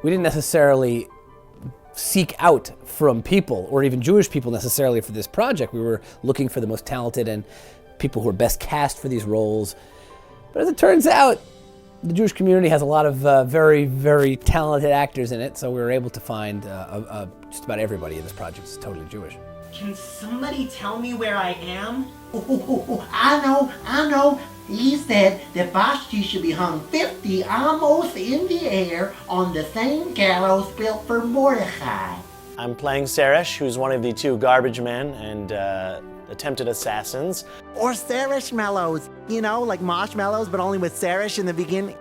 we didn't necessarily seek out from people, or even Jewish people necessarily, for this project. We were looking for the most talented and people who are best cast for these roles. But as it turns out, the Jewish community has a lot of very, very talented actors in it, so we were able to find just about everybody in this project is totally Jewish. Can somebody tell me where I am? I know. He said that Vashti should be hung 50 almost in the air on the same gallows built for Mordecai. I'm playing Seresh, who's one of the two garbage men and attempted assassins. Or Sarishmallows, you know, like marshmallows, but only with Sarish in the beginning.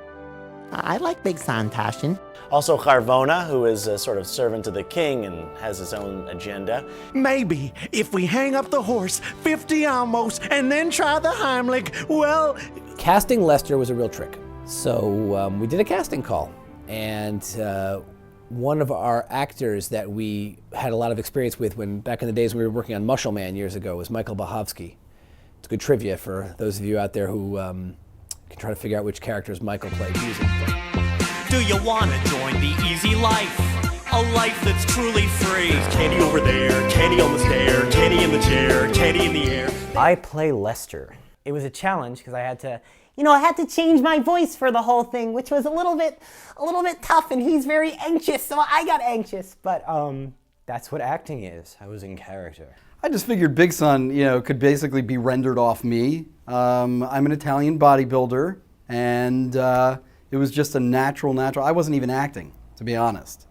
I like Big Santashin. Also Charvona, who is a sort of servant to the king and has his own agenda. Maybe if we hang up the horse 50 almost and then try the Heimlich, well... Casting Lester was a real trick. So we did a casting call, and one of our actors that we had a lot of experience with back in the days when we were working on Mushel Man years ago was Michael Bahovsky. It's good trivia for those of you out there who can try to figure out which characters Michael played music. Do you want to join the easy life? A life that's truly free. Candy over there, candy on the stair, candy in the chair, candy in the air. I play Lester. It was a challenge because I had to change my voice for the whole thing, which was a little bit tough, and he's very anxious, so I got anxious. But that's what acting is. I was in character. I just figured Big Son, could basically be rendered off me. I'm an Italian bodybuilder, and it was just a natural. I wasn't even acting, to be honest.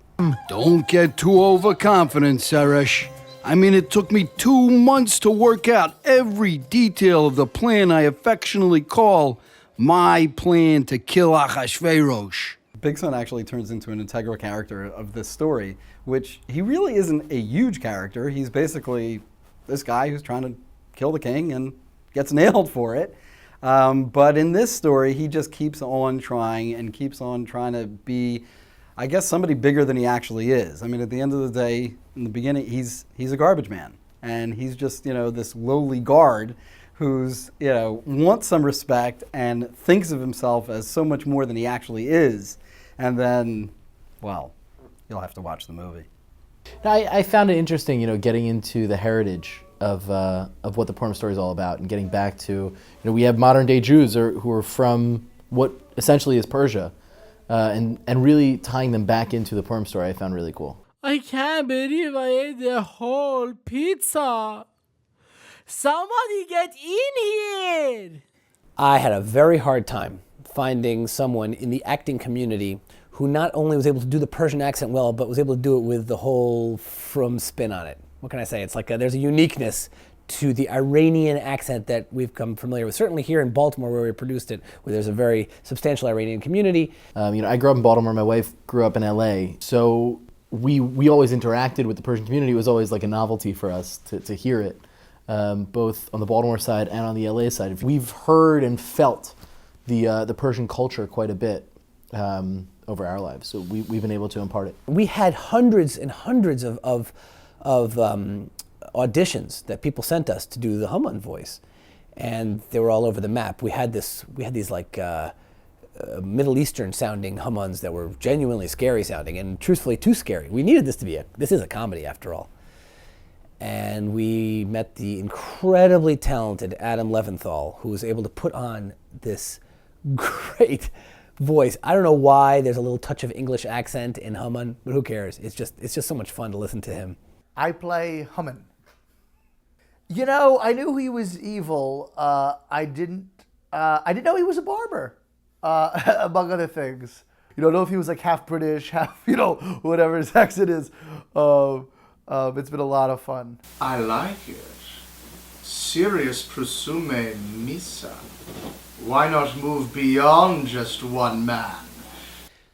Don't get too overconfident, Seresh. I mean, it took me 2 months to work out every detail of the plan I affectionately call my plan to kill Achashverosh. Big Son actually turns into an integral character of this story, which he really isn't a huge character. He's basically this guy who's trying to kill the king and gets nailed for it. But in this story, he just keeps on trying to be, I guess, somebody bigger than he actually is. I mean, at the end of the day, in the beginning, he's a garbage man. And he's just, this lowly guard who's, wants some respect and thinks of himself as so much more than he actually is. And then, well, you'll have to watch the movie. I found it interesting, getting into the heritage of what the Purim story is all about, and getting back to, we have modern day Jews who are from what essentially is Persia, and really tying them back into the Purim story I found really cool. I can't believe I ate the whole pizza. Somebody get in here! I had a very hard time finding someone in the acting community who not only was able to do the Persian accent well, but was able to do it with the whole Frum spin on it. What can I say? It's like there's a uniqueness to the Iranian accent that we've come familiar with. Certainly here in Baltimore, where we produced it, where there's a very substantial Iranian community. I grew up in Baltimore. My wife grew up in LA. So we always interacted with the Persian community. It was always like a novelty for us to hear it, both on the Baltimore side and on the LA side. We've heard and felt the Persian culture quite a bit over our lives, so we've been able to impart it. We had hundreds and hundreds of auditions that people sent us to do the Haman voice, and they were all over the map. We had these like Middle Eastern sounding Hamans that were genuinely scary sounding, and truthfully too scary. We needed this to be this is a comedy after all. And we met the incredibly talented Adam Leventhal, who was able to put on this great voice. I don't know why there's a little touch of English accent in Haman, but who cares? It's just so much fun to listen to him. I play Haman. I knew he was evil. I didn't know he was a barber, among other things. You don't know if he was like half British, half, whatever his accent is. It's been a lot of fun. I like it. Serious presume missa. Why not move beyond just one man?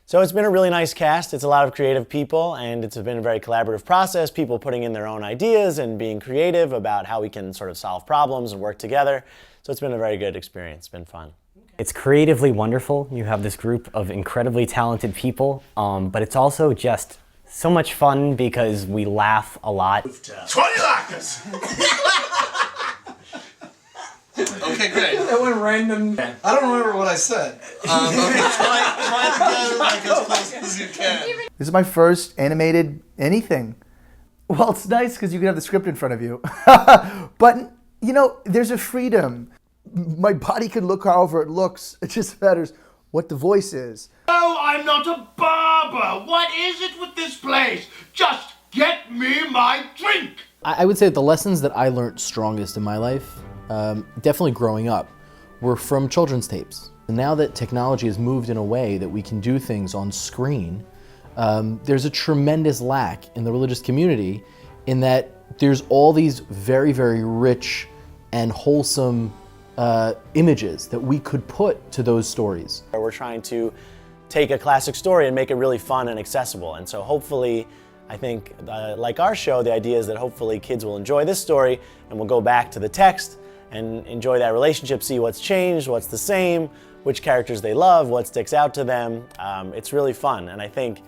So it's been a really nice cast. It's a lot of creative people, and it's been a very collaborative process, people putting in their own ideas and being creative about how we can sort of solve problems and work together. So it's been a very good experience. It's been fun. It's creatively wonderful. You have this group of incredibly talented people, but it's also just so much fun because we laugh a lot. 20 lakhs! Okay, great. That went random. I don't remember what I said. Try to get like as close as you can. This is my first animated anything. Well, it's nice because you can have the script in front of you. But, you know, there's a freedom. My body can look however it looks. It just matters what the voice is. No, I'm not a barber. What is it with this place? Just get me my drink. I would say that the lessons that I learned strongest in my life, definitely growing up, were from children's tapes. Now that technology has moved in a way that we can do things on screen, there's a tremendous lack in the religious community in that there's all these very, very rich and wholesome images that we could put to those stories. We're trying to take a classic story and make it really fun and accessible. And so hopefully, I think, like our show, the idea is that hopefully kids will enjoy this story and will go back to the text and enjoy that relationship, see what's changed, what's the same, which characters they love, what sticks out to them. It's really fun. And I think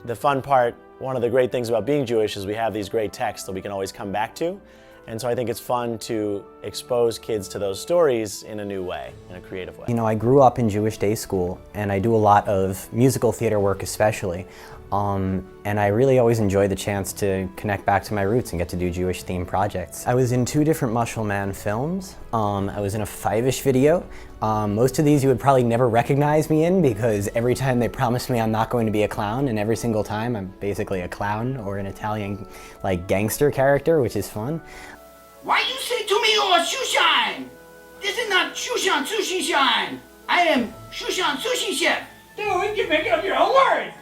the fun part, one of the great things about being Jewish is we have these great texts that we can always come back to. And so I think it's fun to expose kids to those stories in a new way, in a creative way. You know, I grew up in Jewish day school, and I do a lot of musical theater work especially. And I really always enjoy the chance to connect back to my roots and get to do Jewish themed projects. I was in 2 different Mushel Man films. I was in a 5-ish video. Most of these you would probably never recognize me in because every time they promise me I'm not going to be a clown, and every single time I'm basically a clown or an Italian like gangster character, which is fun. Why you say to me you're Shushan? This is not Shushan Sushishan. I am Shushan Sushi Chef. Dude, you're making up your own words.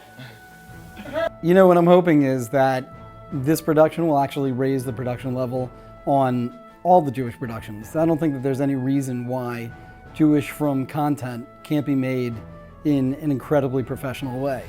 You know, what I'm hoping is that this production will actually raise the production level on all the Jewish productions. I don't think that there's any reason why Jewish From content can't be made in an incredibly professional way.